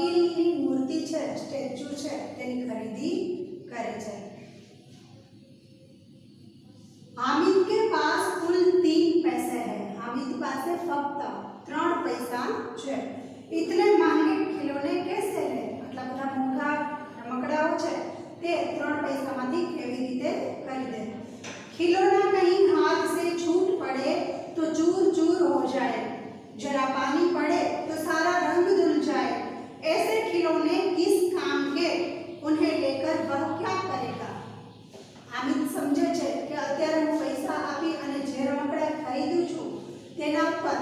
વકીલની મૂર્તિ છે, સ્ટેચ્યુ છે, તેની ખરીદી કરે છે। हामिद के पास कुल 3 पैसे है। हामिद पासे फक्त 3 पैसा है। इतने महंगे खिलौने कैसे ले? आटला बधा मोंघा रमकड़ाओ छे ते 3 पैसामांथी केवी रीते खरीदे? खिलौना कहीं हाथ से छूट पड़े तो चूर चूर हो जाए, जरा पानी पड़े तो सारा रंग धुल जाए। ऐसे खिलौने किस काम के? उन्हें लेकर वह क्या करेगा? हामिद समझे छे कि अत्यारे हूँ पैसा आपी अने जे रमकड़ा खरीदू छूं तेना पर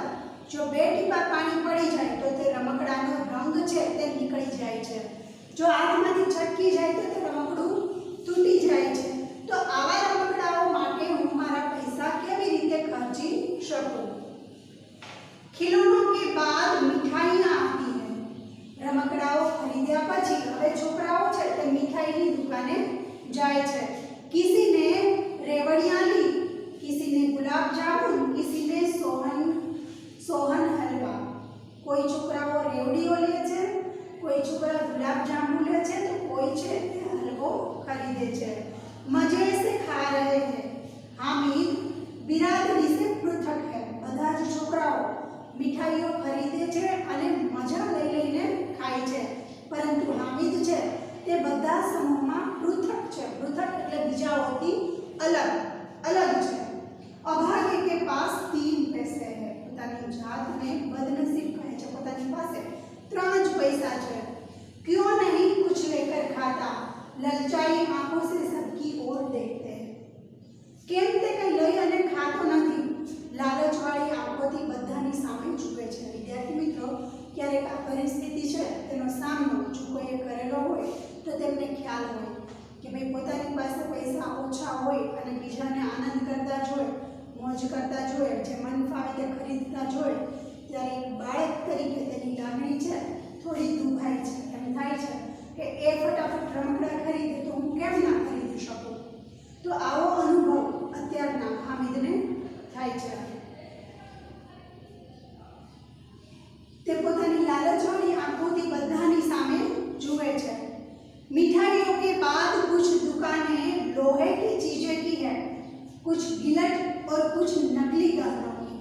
जो 2 टीपा पानी पड़ी जाए तो ते रमकड़ानो रंग छे ते निकળી જાય છે। जो हाथमांथी छटकी जाए तो ते रमकड़ું તૂટી જાય છે। तो आवा रमकड़ाओ माटे हूँ मारा पैसा केवी रीते खर्ची શકું? खिलौनों के बाद मिठाइयां आती है। रमकड़ाओ खरीद्या पछी हवे छोकराओ छे ते मिठाईनी दुकाने जाय छे। किसी ने रेवड़ियां ली, किसी ने गुलाब जामुन, किसी ने सोहन हलवा। कोई छोकराओ रेवड़ीओ ले छे, कोई छोकरा गुलाब जामुन ले छे तो कोई छे हलवो खरीदे छे। मजे से खा रहे हैं। हामिद बिरादरी से पृथक है। बधा ज छोकराओ मिठाईओ खरीदे छे अने मजा लई लईने खाय छे, परंतु हामिद छे ते बधा समूहमां पृथक छे। पृथक એટલે બીજાઓથી अलग अलग छे। अभागे के पास 3 पैसे है। પોતાની જાતને બદનસીબ કહે છે। પોતાની પાસે 3 જ પૈસા છે। क्यों नहीं कुछ लेकर खाता? ललचाई आंखों से सबकी ओर देखते हैं। કેમ તે કઈ લઈ અને ખાતો નથી? લાલચવાળી આંખોથી બધાની સામે જુએ છે। વિદ્યાર્થી મિત્રો, ક્યારેક આ પરિસ્થિતિ છે તેનો સામનો જો કોઈએ કરેલો હોય તો તેમને ખ્યાલ હોય કે ભાઈ પોતાની પાસે પૈસા ઓછા હોય અને બીજાને આનંદ કરતા જોઈ, મોજ કરતા જોઈ, જે મન ફાવે તે ખરીદતા જોઈ, ત્યારે એક બાળક તરીકે તેની લાગણી છે થોડી દુભાય છે। એમ થાય છે કે એ ફટાફટ રમકડા ખરીદે તો હું કેમ ના ખરીદી શકું? તો આવો અનુભવ અત્યારના હામિદને થાય છે। તે પોતાની લાલચવાળી આંખોથી બધાની સામે જુએ છે। मिठाइयों के बाद कुछ दुकानें लोहे की चीजें की है, कुछ गिलट और कुछ नकली गहनों की।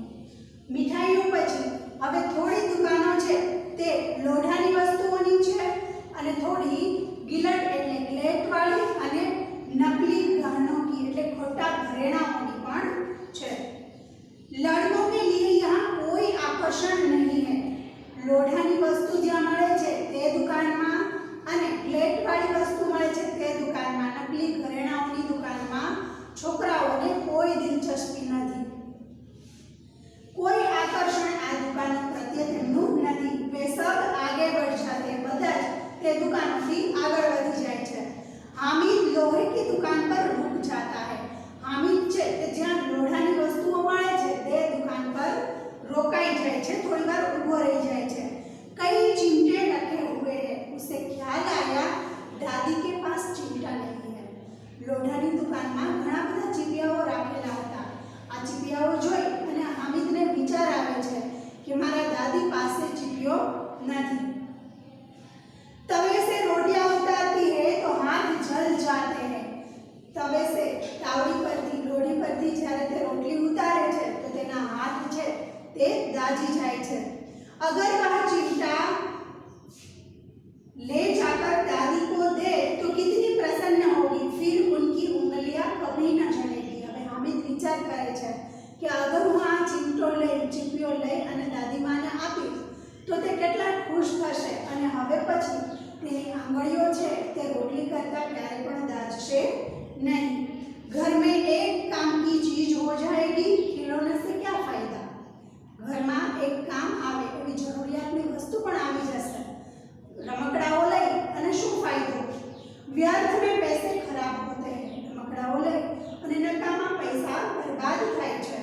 मिठाइयों पछी हवे थोड़ी दुकानों छे ते लोढ़ानी वस्तुओनी छे अने थोड़ी गिलट एटले ग्लेट वाली अने नकली गहनों की एटले खोटा घरेणाओनी पण छे। लड़कों के लिए यहाँ कोई आकर्षण नहीं है। लोढ़ानी वस्तु ज्यां मळे छे ते दुकानमां અને પ્લેટ વાળી વસ્તુ મળે છે તે દુકાનમાં, નકલી ઘરેણાઓની દુકાનમાં છોકરાઓને કોઈ દિલચસ્પી નથી। કોઈ આકર્ષણ આ દુકાન પ્રત્યે તેમનું નથી। वे सब आगे बढ़ जाते हैं। બધા જ તે દુકાનથી આગળ વધી જાય છે। हामिद लोहे की दुकान पर रुक जाता है। हामिद છે તે જ્યાં લોઢાની વસ્તુઓ મળે છે તે દુકાન પર રોકાઈ જાય છે, થોડીવાર ઊભો રહી જાય છે। कई चिमटे रखे हुए हैं। उसे ख्याल आया दादी के पास चिमटा नहीं है। लोढ़ानी दुकान में घણા બધા ચીપિયાઓ રાખેલા હતા। આ ચીપિયાઓ જોઈ અને હામિદને વિચાર આવે છે કે મારા દાદી પાસે ચીપિયો નથી। तवे से रोटियां उतारती है तो हाथ जल जाते हैं। तवे से तावड़ी परथी लोढ़ी परथी જ્યારે તે રોટલી ઉતારે છે તો તેના હાથ છે તે દાજી જાય છે। अगर वह चिमटा ले जाकर दादी को दे तो कितनी प्रसन्न होगी, फिर उनकी उंगलियां कभी न जलेगी। હવે હામિદ વિચાર કરે છે કે અગર હું આ ચીપિયો લઈ અને દાદી માને આપીશ તો તે કેટલા ખુશ થશે અને હવે પછી તેની આંગળીઓ છે તે રોટલી કરતા ક્યારે પણ દાજશે નહીં। घर में एक काम की चीज हो जाएगी, खिलौने से क्या फायदा? ઘરમાં એક કામ આવે એવી જરૂરિયાતની વસ્તુ પણ આવી જશે, રમકડાઓ લઈ અને શું ફાયદો? व्यर्थ में पैसे खराब होते हैं। રમકડાઓ લઈ અને નકામા પૈસા બરબાદ થાય છે।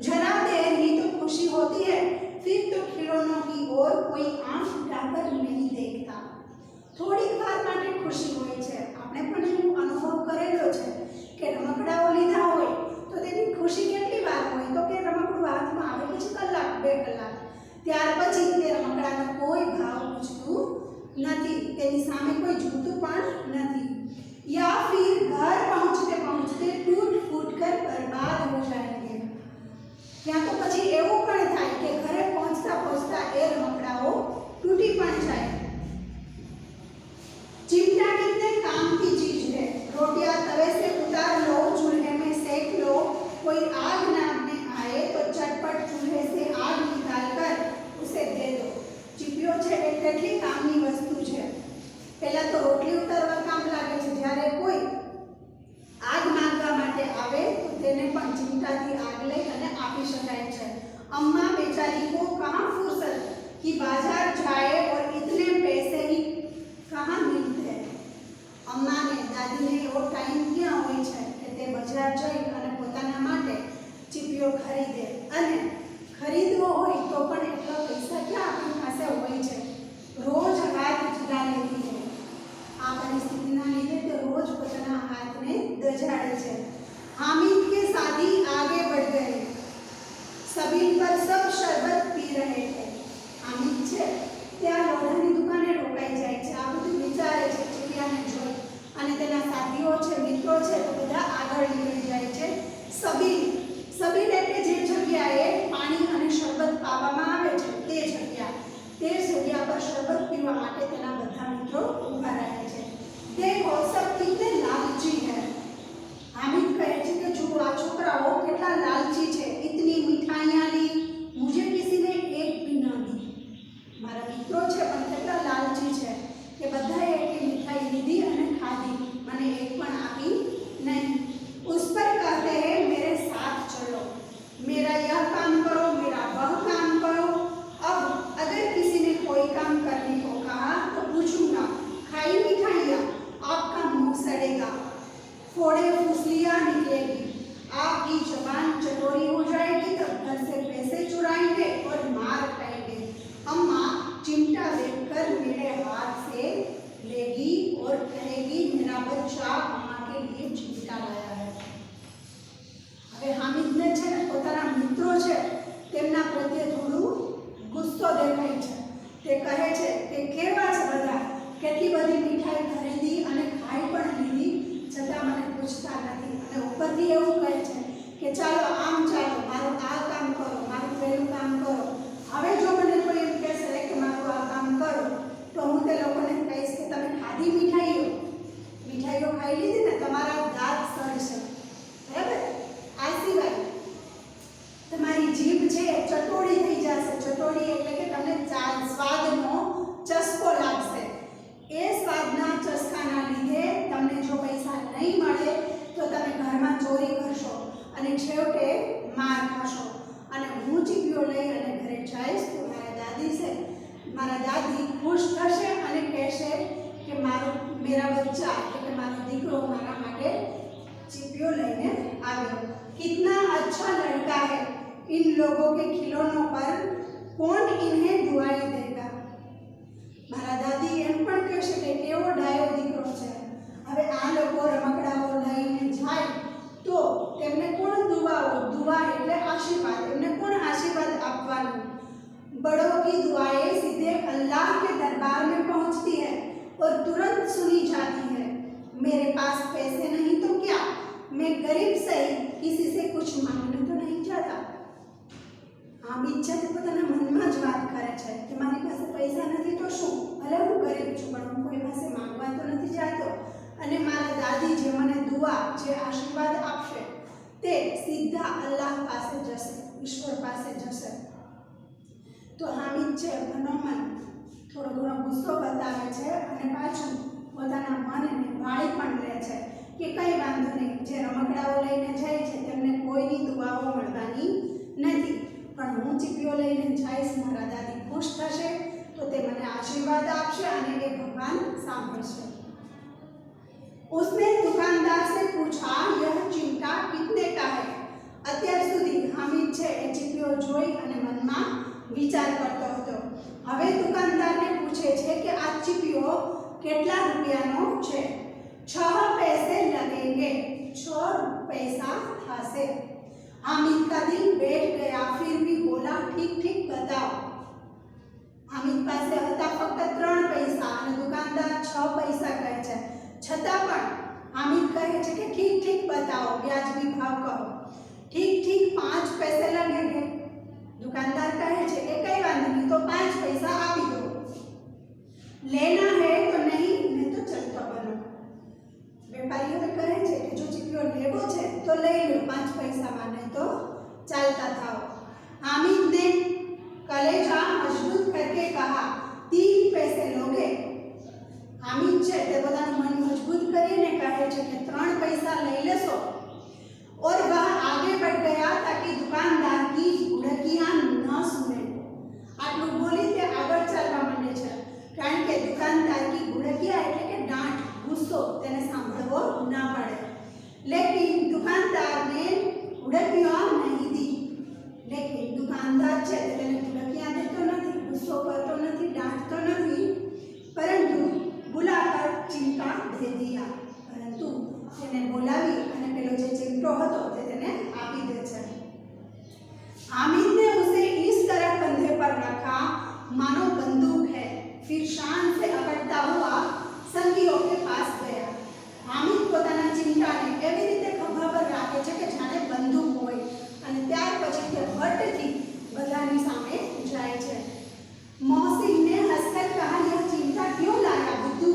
जरा देर ही तो खुशी होती है, फिर तो खिलौनों की ओर कोई आंख उठाकर नहीं देखता। થોડીક વાર માટે ખુશી હોય છે। આપણે પણ એનો અનુભવ કરેલો છે કે રમકડાઓ લીધા હોય તો તેની ખુશી કેટલી વાર હોય તો કે રમકડું હાથમાં આવે પછી કલાક 2 કલાક, ત્યાર પછી તે રમકડાનો કોઈ ભાવ પૂછતું ત્યાં તો પછી એવું પણ થાય કે ઘરે પહોંચતા પહોંચતા એ રમકડાઓ તૂટી પણ જાય। चिमटा कितने काम की चीज है। रोटियां तवे से उतार लो, चूल्हे में सेक लो, कोई आग नापने आए तो चटपट चूल्हे से आग निकालकर उसे दे दो। चीपियो છે એ કેટલી કામની વસ્તુ છે। પહેલા તો રોટલી ઉતારવા કામ લાગે છે, જ્યારે કોઈ આગ માંગવા માટે આવે તો તેને પણ ચિમટાથી આગ લઈ અને આપી શકાય છે। अम्मा बेचारी को कहाँ फुर्सत कि बाजार जाए और इतने पैसे ही कहाँ मिलते हैं। अम्मा ने दादी ने एवो टाइम क्या होय छे के ते बजार जई अने पोताना माटे चीपियो खरीदे अने खरीदवो होय तो पण એટલા પૈસા ક્યાં આપણી પાસે હોય છે। રોજ હાથ જલા લેતી है। આ પરિસ્થિતિના લીધે તે રોજ પોતાના હાથને દજાડે છે। हामिद की शादी आगे बढ़ गई, सभी पर सब शरबत पी रहे थे। हामिद છે ત્યાં લોઢાની દુકાને રોકાઈ જાય છે। આ બધું વિચારે છે ચીપિયાને જોઈ અને તેના સાથીઓ છે, મિત્રો છે તો બધા આગળ નીકળી જાય છે। સબીલ એટલે જે જગ્યાએ પાણી અને શરબત પાવામાં આવે છે તે જગ્યા પર શરબત પીવા માટે તેના બધા મિત્રો ઊભા રહે છે। देखो सब कितने लालची है। हामिद कहे છે કે જો આ છોકરાઓ કેટલા લાલચી છે। इतनी मिठाइयां ली, मुझे किसी ने एक भी ना दी। મારા મિત્રો છે પણ કેટલા લાલચી છે કે બધાએ એટલી મીઠાઈ લીધી અને ખાધી, મને એક પણ આપી નહીં। उस पर कहते हैं मेरे साथ चलो, मेरा यह काम करो, मेरा वह काम करो। अब अगर किसी ने कोई काम करने को कहा तो पूछूंगा, खाई मिठाइयाँ, आपका मुंह सड़ेगा, फोड़े फुसलियाँ निकलेगी, आपकी जबान चटोरी हो जाएगी, तब घर से पैसे चुराएंगे और मार खाएंगे। अम्मा चिमटा देखकर मेरे हाथ से लेगी और कहेगी मेरा बच्चा अम्मा के लिए चिमटा लाया है। હવે હામિદને છે ને પોતાના મિત્રો છે તેમના પ્રત્યે થોડું ગુસ્સો દેખાય છે। તે કહે છે કે કેવા છે બધા, કેટલી બધી મીઠાઈ ખરીદી અને ખાઈ પણ લીધી છતાં મને પૂછતા નથી। અને ઉપરથી એવું કહે છે કે ચાલો આમ ચાલો, મારું આ કામ કરો, મારું પેલું કામ કરો। હવે જો મને કોઈ એમ કહેશે કે મારું આ કામ કરો તો હું તે લોકોને કહીશ કે તમે ખાધી મીઠાઈઓ ખાઈ લીધી ને, તમારા દાંત સડશે, બરાબર। આ સિવાય તમારી જીભ છે ચટોડી થઈ જશે। ચટોડી એટલે કે તમને સ્વાદનો ચસ્કો લાગશે। એ સ્વાદના ચસ્કાના લીધે તમને જો પૈસા નહીં મળે તો તમે ઘરમાં ચોરી કરશો અને છેવટે માર ખાશો। અને હું ચીપિયો લઈ અને ઘરે જઈશ તો મારા દાદી ખુશ થશે અને કહેશે કે मेरा बच्चा એટલે મારો દીકરો મારા માટે ચીપિયો લઈને આવ્યો। कितना अच्छा लड़का है, इन लोगों के खिलौनों पर कौन इन्हें दुआई देगा। મારા દાદી એમ પણ કહેશે કે કેવો ડાયો દીકરો છે। હવે આ લોકો રમકડાઓ લઈને જાય તો તેમને કોણ દુઆ એટલે આશીર્વાદ, એમને કોણ આશીર્વાદ આપવાનું। बड़ों की दुआएं सीधे अल्लाह के दरबार में पहुंचती है और तुरंत सुनी जाती है। मेरे पास पैसे नहीं तो क्या, मैं गरीब सही, किसी से कुछ मांगने तो नहीं चाहता। हामिद છે તે પોતાના મનમાં જ વાત કરે છે કે મારી પાસે પૈસા નથી તો શું, ભલે હું ગરીબ છું પણ હું કોઈ પાસે માંગવા તો નથી જતો। અને મારા દાદી જે મને દુઆ, જે આશીર્વાદ આપશે તે સીધા અલ્લાહ પાસે જશે, ઈશ્વર પાસે જશે। તો હામિદ છે મનોમન થોડો ઘણો ગુસ્સો બતાવે છે અને પાછું પોતાના મનને વાળી પણ લે છે કે કંઈ વાંધો નહીં, જે રમકડાઓ લઈને જાય છે તેમને કોઈની દુઆઓ મળવાની નથી, પણ હું ચીપિયો લઈને જઈશ, મારા દાદી ખુશ થશે તો તે મને આશીર્વાદ આપશે અને એ ભગવાન સાંભળશે। उसने दुकानदार से पूछा यह चिमटा कितने का है। અત્યાર સુધી હામિદ છે એ ચીપિયો જોઈ અને મનમાં વિચાર કરતો હતો। હવે દુકાનદારને પૂછે છે કે આ ચીપિયો કેટલા રૂપિયાનો છે। 6 पैसे लगेंगे, 6 पैसा થશે। हामिद का दिल बैठ गया, फिर भी बोला ठीक ठीक बताओ। हामिद પાસે હતા ફક્ત 3 પૈસા અને દુકાનદાર 6 પૈસા કહે છે, છતાં પણ हामिद કહે છે કે ठीक ठीक बताओ, વ્યાજબી ભાવ કહો। ठीक ठीक 5 पैसे लगेंगे। दुकानदार कहे छे के कई वांधो नहीं तो 5 पैसा आपी दो। लेना है तो नहीं तो चलता बनो। व्यापारी कहे छे कि जो चीपियो लेवो छे तो लई लो 5 पैसा में, नहीं तो चलता थाओ। हामिद ने कलेजा मजबूत करके कहा 3 पैसे लोगे। हामिद छे ते पोतानुं मन मजबूत करीने कहे छे कि 3 पैसा लई लेशो। और वह आगे बढ़ गया ताकि दुकानदार की बुड़कियां न सुने। आटलू बोली ते आगळ चालवा मांडे छे कारण के दुकानदार की बुड़किया એટલે કે डांट गुस्सो તેને સાંભળવો ના પડે। लेकिन दुकानदार ने बुड़कियां नहीं दी। लेकिन दुकानदार छे તેને बुड़कियां देतो નથી, गुस्सो करतो નથી, डांटतो નથી, परंतु बुलाकर चिमटा दे दिया। परंतु તેને બોલાવી અને પેલો જે ચિમટો હતો તે તેને આપી દે છે। हामिद ने उसे इस तरह कंधे पर रखा मानो बंदूक है, फिर शान से अकड़ता हुआ संगियों के पास गया। हामिद પોતાના ચિમટાને એવી રીતે ખભા પર રાખે છે કે જાણે બંદૂક હોય અને ત્યાર પછી તે હટથી બધાની સામે જાય છે। मोहसिन ने हंसकर कहा यह चिमटा क्यों लाया बुद्धू,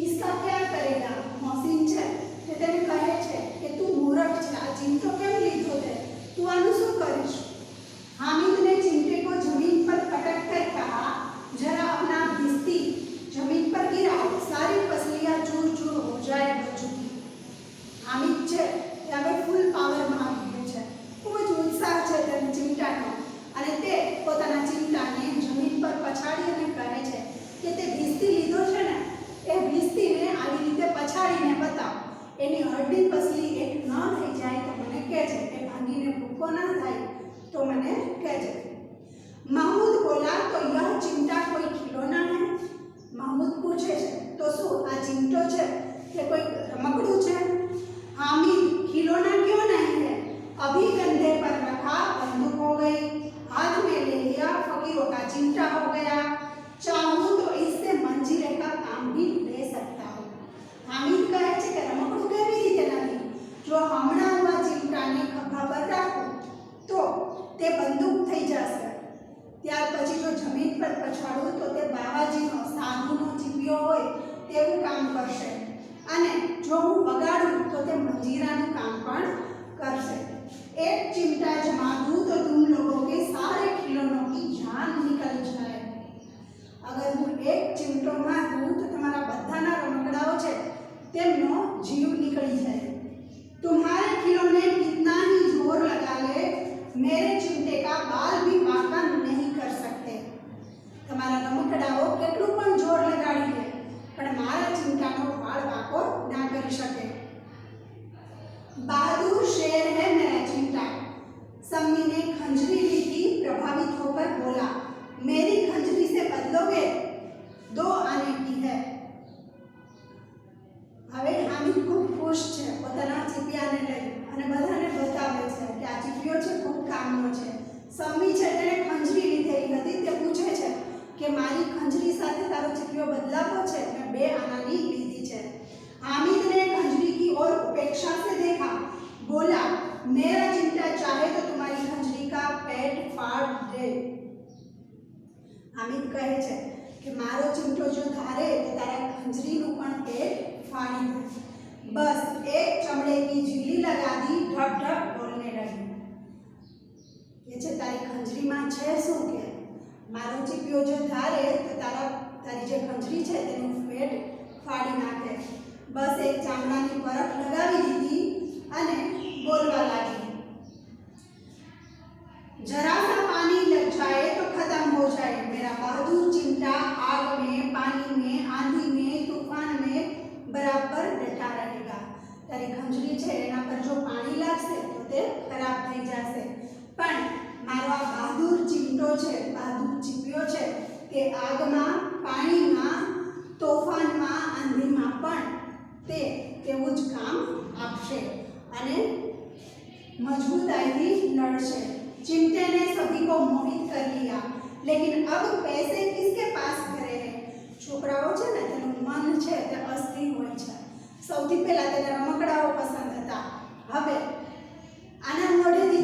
इसका क्या करेगा। मोहसिन छे તે તેને કહે છે કે તું મૂર્ખ છે, આ ચિમટો કેમ લીધો તે, તું આનું શું કરીશ। हामिद ने चिमटे को जमीन पर पटक कर कहा जरा अपना भिस्ती जमीन पर गिराओ, सारी पसलियां चूर चूर हो जाए बच्चों। हामिद छे તે હવે ફૂલ પાવરમાં આવી ગયો છે, ખૂબ જ ઉત્સાહ છે તેના ચિમટાનો અને તે પોતાના ચિમટાને જમીન પર પછાડી અને કહે છે કે તે ભીસ્તી લીધો છે ને એ ભીસ્તીને આવી રીતે પછાડીને બતાવ, એની હડ્ડી પસલી એક ન થઈ જાય તો મને કહેજે, એ ભાંગીને ભૂકો ના થાય तो मैंने कहे। महमूद बोला तो यह चिमटा कोई खिलौना है। महमूद पूछे छे तो शू आ चिमटो छे के कोई रमकड़ू छे। हामिद खिलौना क्यों नहीं है, अभी कंधे पर रखा बंदूक हो गई, हाथ में ले लिया फकीरों का चिमटा हो गया, चाहूं तो इससे मंजीरे का काम भी ले सकता हूँ। हामिद कहे छे के रमकड़ू केवी रीते नहीं, जो हमणा हुआ चिमटाने खभा पर राखो तो તે બંદૂક થઈ જશે, ત્યાર પછી જો જમીન પર પછાડું તો તે બાવાજીનો સાધુનો ચીપિયો હોય તેવું કામ કરશે અને જો હું વગાડું તો તે મંજીરાનું કામ પણ કરશે। एक चिमटा जमा दूं तो तुम लोगों के सारे खिलौनों की जान निकल जाए। अगर હું એક ચિમટો મારું તો તમારા બધાના રમકડાઓ છે તેમનો જીવ નીકળી જાય। तुम्हारे खिलौने कितना ही जोर लगा ले मेरे चिमटे का बाल भी वाका नहीं कर सकते। તમારા રમકડાઓ કેટલું પણ જોર લગાડી લે પણ મારા ચિમટાનો વાળ વાકો ના કરી શકે। बहादुर शेर है मेरा चिमटा। सम्मी ने खंजरी ली थी, प्रभावित होकर बोला मेरी खंजरी से बदलोगे, 2 आने की है। હવે હામિદ ખૂબ ખુશ છે, પોતાના ચીપિયાને લઈ અને બધાને બતાવે છે કે આ ચીપિયો છે ખૂબ કામનો છે। સમ્મી છે તેને ખંજરી લીધેલી હતી, તે પૂછે છે કે મારી ખંજરી સાથે તારો ચીપિયો બદલાવો છે, મેં 2 આનાની લીધી છે। हामिद ने खंजरी की ओर उपेक्षा से देखा, बोला मेरा चिमटा चाहे तो तुम्हारी खंजरी का पेट फाड़ दे। हामिद कहे छे कि मारो चिमटो जो धारे तो तारा खंजरीનું પણ પેટ फाड़ी दे। बस एक चमड़े की झीली लगा दी, ढक ढक बोलने लगी। ये छे तारी खंजरी में छे शू के मारो चीपियो जो धारे तो तारी जे खंजरी छे तेनुं पेट फाड़ी नाखे। बस एक चामड़ानी परख लगावी दीधी अने बोलवा लागी जरा सा पानी लग जाए तो खत्म हो जाए, मेरा बहादुर चिमटा आग में, पानी में, आंधी में, तूफान में बराबर डटा रहेगा। तारी खंजरी छे एना पर जो पानी लागशे तो ते खराब थई जशे, पण मारो आ बहादुर चिमटो छे, बहादुर चीपियो छे ते આગમાં, પાણીમાં, તોફાનમાં, આંધીમાં પણ તે તેવું જ કામ આપશે અને मजबूताई लड़से। चिमटे ने सभी को मोहित कर लिया, लेकिन अब पैसे किसके पास करे है। छोकराओ छे ने तेनुं मन छे ते अस्थिर होय छे। सौथी पहेला तेने रमकडाओ पसंद हता, हवे आना मोढेथी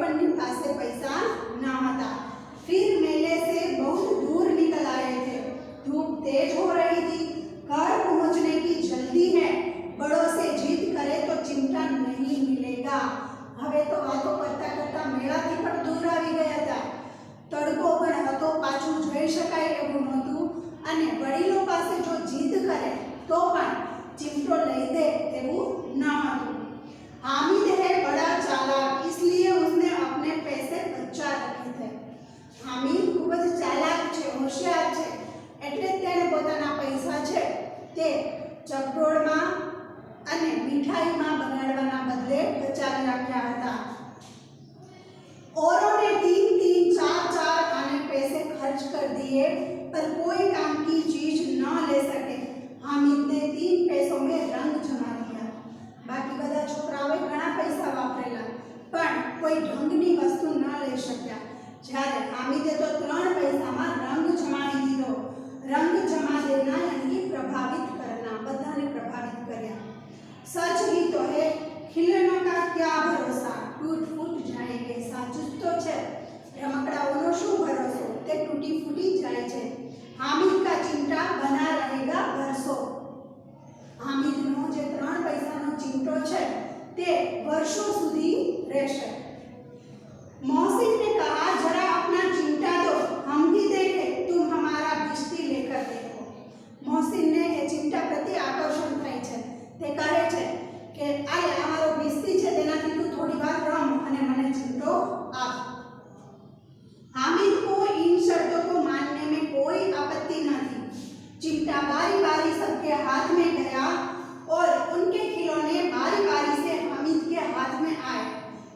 अपनी पासे पैसा ना था। फिर मेले से बहुत दूर निकल आए थे। धूप तेज हो रही थी, घर पहुंचने की जल्दी है। बड़ों से जिद करे तो चिमटा नहीं मिलेगा। હવે તો વાતો કરતા કરતા મેળાથી પણ દૂર આવી ગયા હતા। તડકો પણ હતો, પાછું જઈ શકાય એવું નહોતું અને વડીલો પાસે જો જીદ કરે તો પણ चिमटो लई दे तेवू न હતું। हामिद है बड़ा चालाक, इसलिए उसने अपने पैसे बचा रखे थे। हामिद खूब ज चालाक છે, હોશિયાર છે, એટલે તેણે પોતાના પૈસા છે તે ચકડોળમાં અને મીઠાઈમાં બગાડવાના બદલે બચાવી રાખ્યા હતા। औरों ने 3-3, 4-4 आने पैसे खर्च कर दिए पर कोई काम की चीज न ले सके। हामिद ने 3 पैसों में रंग जमा लिया। बाकी બધા છોકરાઓએ ઘણા પૈસા વાપરેલા પણ કોઈ ઢંગની વસ્તુ ન લઈ શક્યા। જ્યારે હામિદે તો 3 પૈસામાં રંગ જમાવી દીધો। રંગ જમા દેના यानी कि प्रभावित करना, બધાને પ્રભાવિત કર્યા। सच ही तो है, खिलौनों का क्या भरोसा, टूट फूट जाएंगे। સાચું તો છે, રમકડાઓનો શું ભરોસો, તે તૂટી ફૂટી જાય છે। हामिद का चिमटा बना रहेगा बरसों। हामिदનો જે 3 પૈસાનો ચિમટો છે તે વર્ષો સુધી રહેશે। मोहसिन ने कहा जरा अपना चिमटा दो, हम भी देखें तुम हमारा भिश्ती लेकर देखो। मोहसिन ने એ ચિમટા પ્રતિ આકર્ષણ થાય છે, તે કહે છે કે આ અમારો भिश्ती છે, તેનાથી તું થોડી વાર રમ અને મને ચિમટો આપ। हामिद को इन शर्तों को मानने में कोई आपत्ति न थी। चिमटा बारी बारी सबके हाथ में गया और उनके खिलौने बारी बारी से हामिद के हाथ में आए।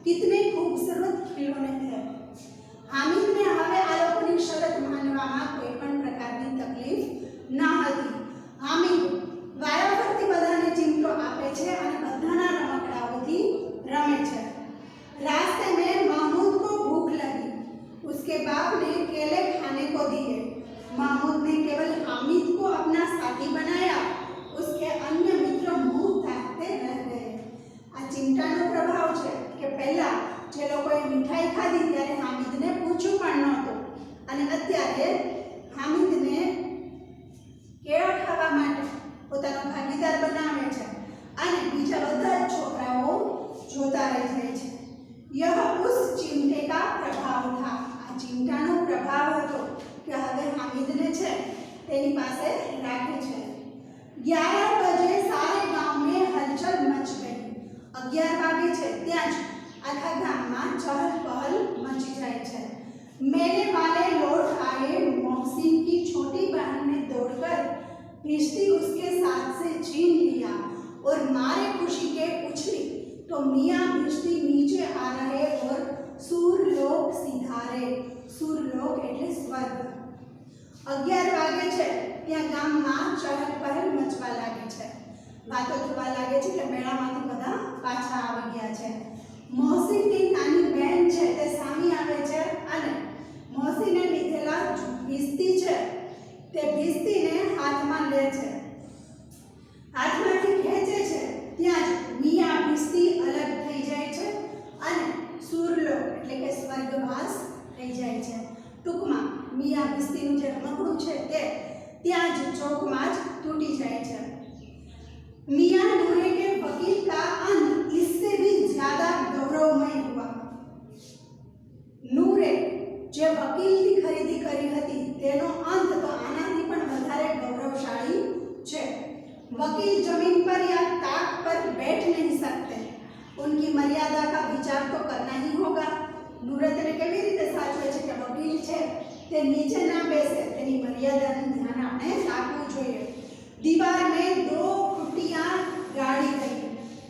कितने खूबसूरत खिलौने थे। हामिद ने હવે આ લોકોની શરત માનવામાં કોઈ પણ પ્રકારની તકલીફ ન હતી। હામિદ વારાફરતી બધાને ચિમટો આપે છે અને બધાના રમકડાઓથી રમે છે। रास्ते में महमूद को भूख लगी। उसके बाप ने केले खाने को दिए। महमूद ने केवल हामिद को अपना साथी बनाया, उसके अन्य मित्र मुंह ताकते रह गए। आ चिमटाનો પ્રભાવ છે કે પહેલા જે લોકોએ મીઠાઈ ખાધી ત્યારે હામિદને પૂછ્યું પણ નહોતું અને અત્યારે હામિદને કેળા ખાવા માટે પોતાનો ભાગીદાર બનાવે છે અને બીજા બધા જ છોકરાઓ જોતા રહી જાય છે। यह उस चिमटे का प्रभाव था। आ चिमटाનો પ્રભાવ હતો કે હવે હામિદને છે તેની પાસે રાખે છે। 11 बजे सारे गांव में हलचल मच गई। 11 વાગે છે ત્યાં જ આખા ગામમાં ચહલ પહલ મચી જાય છે। मेले वाले लौट आए। मोहसिन की छोटी बहन ने दौड़कर भिश्ती उसके साथ से छीन लिया और मारे खुशी के उछली तो मियाँ भिश्ती नीचे आ रहे और सूरलोक सिधारे। सूरलोक એટલે સ્વર્ગ। 11 વાગે છે ત્યાં ગામમાં ચહલ પહલ મચવા લાગી છે। વાતો થવા લાગે છે કે મેળામાંથી બધા પાછા આવી ગયા છે। મોહસિનની નાની બહેન છે તે સામે આવે છે અને મોહસિને લીધેલા भिश्ती છે તે भिश्तीને હાથમાં લે છે। હાથમાંથી ખેંચે છે ત્યાં જ મિયા भिश्ती અલગ થઈ જાય છે અને સૂરલોક એટલે કે સ્વર્ગવાસ થઈ જાય છે। ટૂંકમાં મિયા भिश्तीનું જે રમકડું છે તે ત્યાં જ ચોકમાં જ તૂટી જાય છે। मियाँ नूरे के वकील का अंत इससे भी ज्यादा गौरवमय हुआ। नूरे જે વકીલની ખરીદી કરી હતી તેનો અંત તો આનાથી પણ વધારે ગૌરવશાળી છે। वकील जमीन पर या ताक पर बैठ नहीं सकते, उनकी मर्यादा का विचार तो करना ही होगा। નૂરતને કેવી રીતે સાચવે છે કે વકીલ છે તે નીચે ના બેસે, તેની મર્યાદાનું ધ્યાન આપણે રાખવું જોઈએ। दीवार में 2 खुटियां गाड़ी गई।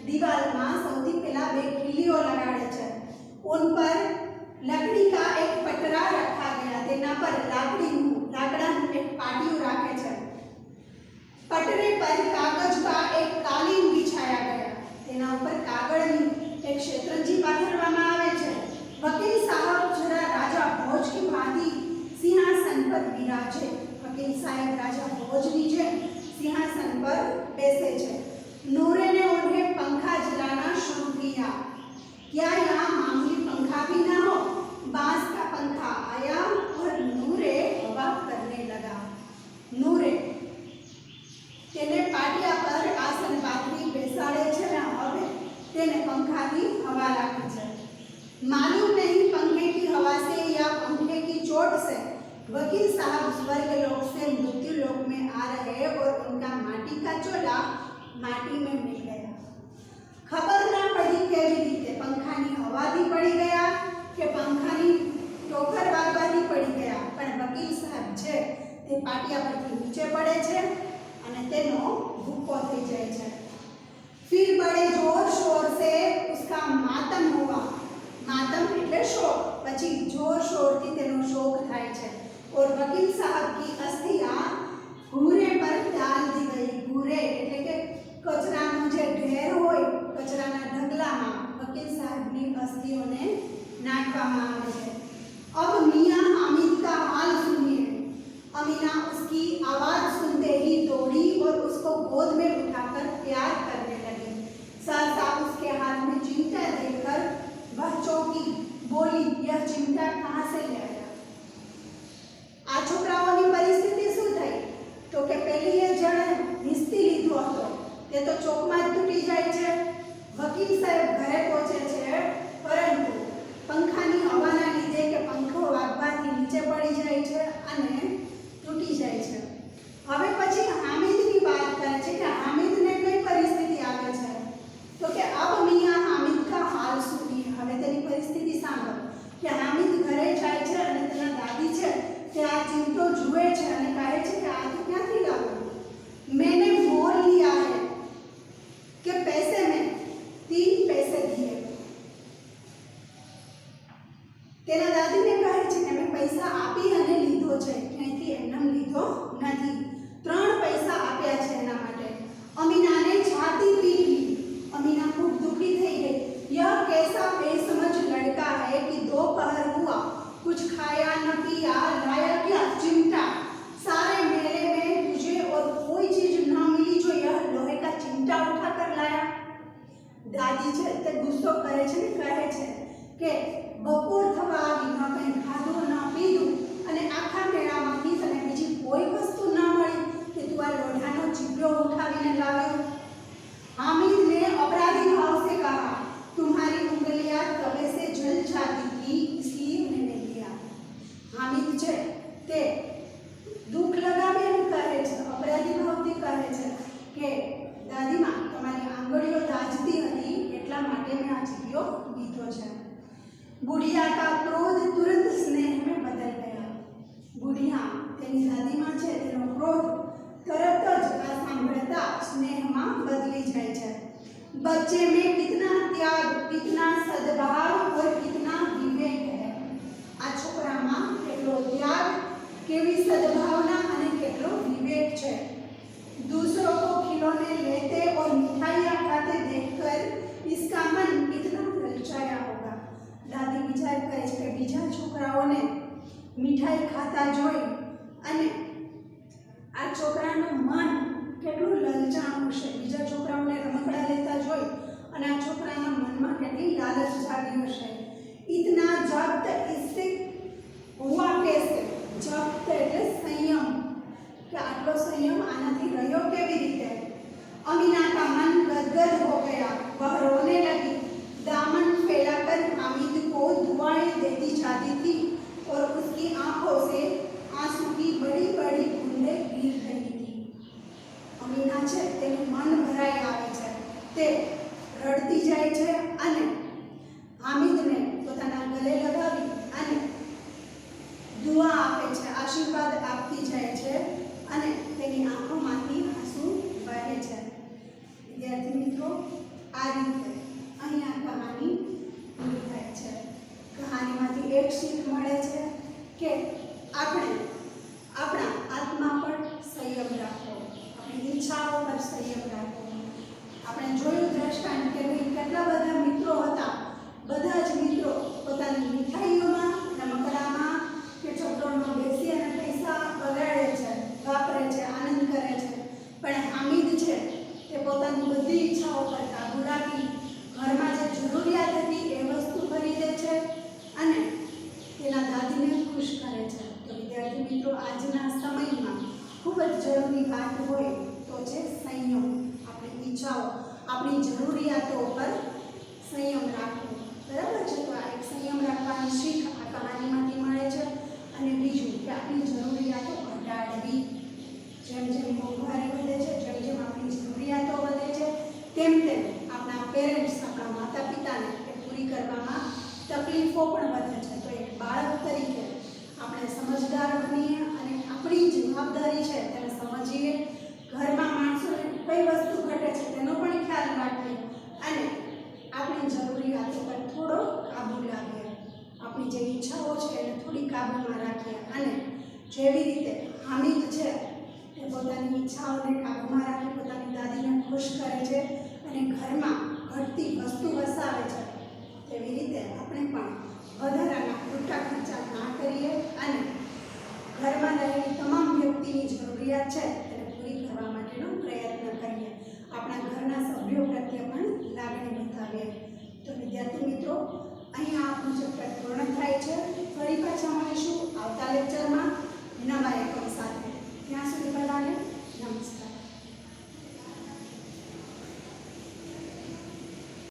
दीवाરમાં સૌથી પહેલા 2 ખીલીઓ લગાડે છે। उन पर लकड़ी का एक पटरा रखा गया। તેના પર લાકડાનું એક પાટિયું રાખે છે। पटरे पर कागज का एक कालीन बिछाया गया। તેના ઉપર કાગળની એક શેતરંજી પાથરવામાં આવે છે। वकील साहब जरा राजा भोज की भांति सिंहासन पर विराजे। वकील साहब राजा भोजनी જેમ सिंहासन पर बैसे छे। नूरे ने उन्हें पंखा जलाना शुरू किया। क्या यहाँ मामूली पंखा पंखा भी ना हो। बांस का पंखा आया और नूरे हवा करने लगा। नूरे તેને પાટિયા પર આસન પાથરી બેસાડે છે ને હવે તેને पंखाની हवा લાગે છે। मालूम नहीं पंखे की हवा से या पंखे की चोट से वकील साहब स्वर्ग लोक से मृत्यु लोक में आ रहे और उनका माटी का चोला माटी में मिल गया। खबर ना पड़ी केवी रीते पंखानी हवाથી પડી ગયા કે पंखानी ટોકર વાગવાથી પડી ગયા, પણ વકીલ સાહેબ છે તે પાટિયા પરથી નીચે પડે છે અને તેનો ભૂકો થઈ જાય છે। फिर बड़े जोर शोर से उसका मातम हुआ। मातम એટલે શોક, પછી જોર શોરથી તેનો શોક થાય છે। और वकील साहब की अस्थियां घूरे पर डाल दी गई। घूरे એટલે કે કચરાનો જે ઢેર હોય, કચરાના ઢગલામાં વકીલ સાહેબની અસ્થિઓને નાખવામાં આવે છે। अब मियां हामिद का हाल सुनिए। अमीना उसकी आवाज सुनते ही दौड़ी और उसको गोद में उठाकर प्यार करने लगी। सहसा उसके हाथ में चिमटा देखकर वह चौंकी, बोली, यह चिमटा कहाँ से ले आया? आ छोकराओनी परिस्थिति શું થઈ? તો કે પેલી એ જણે હિસ્તી લીધો હતો તે તો ચોકમાં જ તૂટી જાય છે। વકીલ સાહેબ ઘરે પહોંચે છે, પરંતુ પંખાની હવાના લીધે કે પંખો વાગવાથી નીચે પડી જાય છે અને તૂટી જાય છે। હવે પછી હામિદની વાત કરે છે કે હામિદને કઈ પરિસ્થિતિ આવે છે? તો કે अब मियां हामिद का हाल सुनिए। હવે તેની પરિસ્થિતિ સાંભળો કે હામિદ ઘરે જાય છે અને તેના દાદી છે તે આ ચિમટો જુએ છે અને કહે છે કે આ તો ક્યાંથી લાવ્યો? मैंने मोल लिया है कि पैसे में 3 पैसे दिए। તેના દાદીને કહે છે કે મેં પૈસા આપી અને લીધો છે, ક્યાંયથી એમનેમ લીધો નથી। 3 પૈસા આપ્યા છે એના માટે। અમીનાને છાતી પીટ ली। अमीना खूब दुखी થઈ ગઈ। यह कैसा बेसमझ लड़का है कि दोपहर हुआ, कुछ खाया न पिया, लाया क्या? चिमटा। सारे मेले में तुझे और कोई चीज न मिली जो यह लोहे का चिमटा उठा कर लाया। दादी છે તે ગુસ્સો કરે છે ને કહે છે કે બપોર થવા આવી, ન કંઈ ખાધું ન પીધું અને આખા મેળામાંથી તને બીજી કોઈ વસ્તુ ન મળી કે તું આ લોઢાનો ચીપડો ઉઠાવીને લાવ્યો। हामिद ने अपराधी भाव से कहा, तुम्हारी उंगलियां तवे से जल जाती थी इसलिए मैंने लिया। हामिद છે તે દુઃખ લગાવીને કહે છે, અપરાધી ભાવથી કહે છે કે દાદીમાં તમારી આંગળીઓ દાજતી હતી એટલા માટે મેં આ ચીપિયો લીધો છે। बुढ़िया का क्रोध तुरंत स्नेह में बदल गया। बुढ़िया તેની દાદીમાં છે તેનો ક્રોધ તરત જ આ સાંભળતા સ્નેહમાં બદલી જાય છે। बच्चे में कितना त्याग, कितना सद्भाव और कितना विवेक है। આ છોકરામાં કેટલો ત્યાગ, કેવી સद्भावना અને કેટલો વિવેક છે। दूसरों को खिलौने लेते और मिठाइयाँ खाते देखकर इसका मन कितना ललचाया होगा। दादी विचार करे છે કે બીજા છોકરાઓને મીઠાઈ ખાતા જોઈ અને આ છોકરાનું મન કેટલું લલચાણું છે। બીજા છોકરાઓને રમકડા લેતા જોઈ અને આ છોકરાના મનમાં કેટલી લાલચ જાગી હશે। इतना जब्त इससे हुआ कैसे? जब्त એટલે સંયમ, કે આટલો સંયમ આનાથી રહ્યો કેવી રીતે? अमीना का मन गदगद हो गया। वह रोने लगी। दामन फैलाकर हामिद को दुआएं देती जाती थी और उसकी आंखों से आंसू की बड़ी बड़ी बूंदें गिर रही थी। अमीना છે તેનું મન ભરાઈ આવે છે, તે રડતી જાય છે અને હામિદને પોતાના ગલે લગાવી અને દુઆ આપે છે, આશીર્વાદ આપતી જાય છે અને તેની આંખોમાંથી આંસુ વહે છે। વિદ્યાર્થી મિત્રો, આ રીતે અહીં આ કહાની પૂરી થાય છે। કહાનીમાંથી એક શીખ મળે છે કે આપણે આપણા આત્મા પર સંયમ રાખવો, આપણી ઈચ્છાઓ પર સંયમ રાખવો। આપણે જોયું દ્રષ્ટાંત કે ભાઈ કેટલા બધા મિત્રો હતા, બધા જ મિત્રો પોતાની મીઠાઈઓમાં, રમકડામાં કે ચોકડોમાં બેસી અને પૈસા બગાડે છે, વાપરે છે, આનંદ કરે છે, પણ હામિદ છે તે પોતાની બધી ઈચ્છાઓ પર કાબૂ રાખી ઘરમાં જે જરૂરિયાત હતી એ વસ્તુ ખરીદે છે, આપણી જરૂરિયાતો પર સંયમ રાખવો. બરાબર છે? તો આ એક સંયમ રાખવાની શીખ આ કહાનીમાંથી મળે છે. અને બીજું કે આપણી જરૂરિયાતો ઘટાડવી. જેમ જેમ મોંઘવારી વધે છે, જેમ જેમ આપણી જરૂરિયાતો વધે છે, તેમ તેમ આપણા પેરેન્ટ્સ, આપણા માતા પિતાને એ પૂરી કરવામાં તકલીફો પણ વધે છે. તો એક બાળક તરીકે આપણે સમજદાર બનીએ અને આપણી જવાબદારી છે તેને સમજીએ. ઘરમાં માણસોને કઈ વસ્તુ ઘટે છે તેનો પણ ખ્યાલ રાખીએ અને આપણી જરૂરિયાતો પર થોડો કાબુ લાવીએ. આપણી જે ઈચ્છાઓ છે એને થોડી કાબૂમાં રાખીએ. અને જેવી રીતે હામિદ છે એ પોતાની ઈચ્છાઓને કાબૂમાં રાખી પોતાની દાદીને ખુશ કરે છે અને ઘરમાં ઘટતી વસ્તુ વસાવે છે, તેવી રીતે આપણે પણ વધારાના ખોટા ખર્ચા ના કરીએ અને ઘરમાં રહેલી તમામ વ્યક્તિની જરૂરિયાત છે તેને પૂરી કરવા માટેનો પ્રયત્ન કરીએ. આપણા ઘરના સભ્યો પ્રત્યે પણ લાગણી બતાવીએ. તો વિદ્યાર્થી મિત્રો, અહીં આપણું ચેપ્ટર પૂર્ણ થાય છે. ફરી પાછા મળીશું આવતા લેક્ચરમાં નવા એકમ સાથે. ત્યાં સુધી બધાને નમસ્કાર.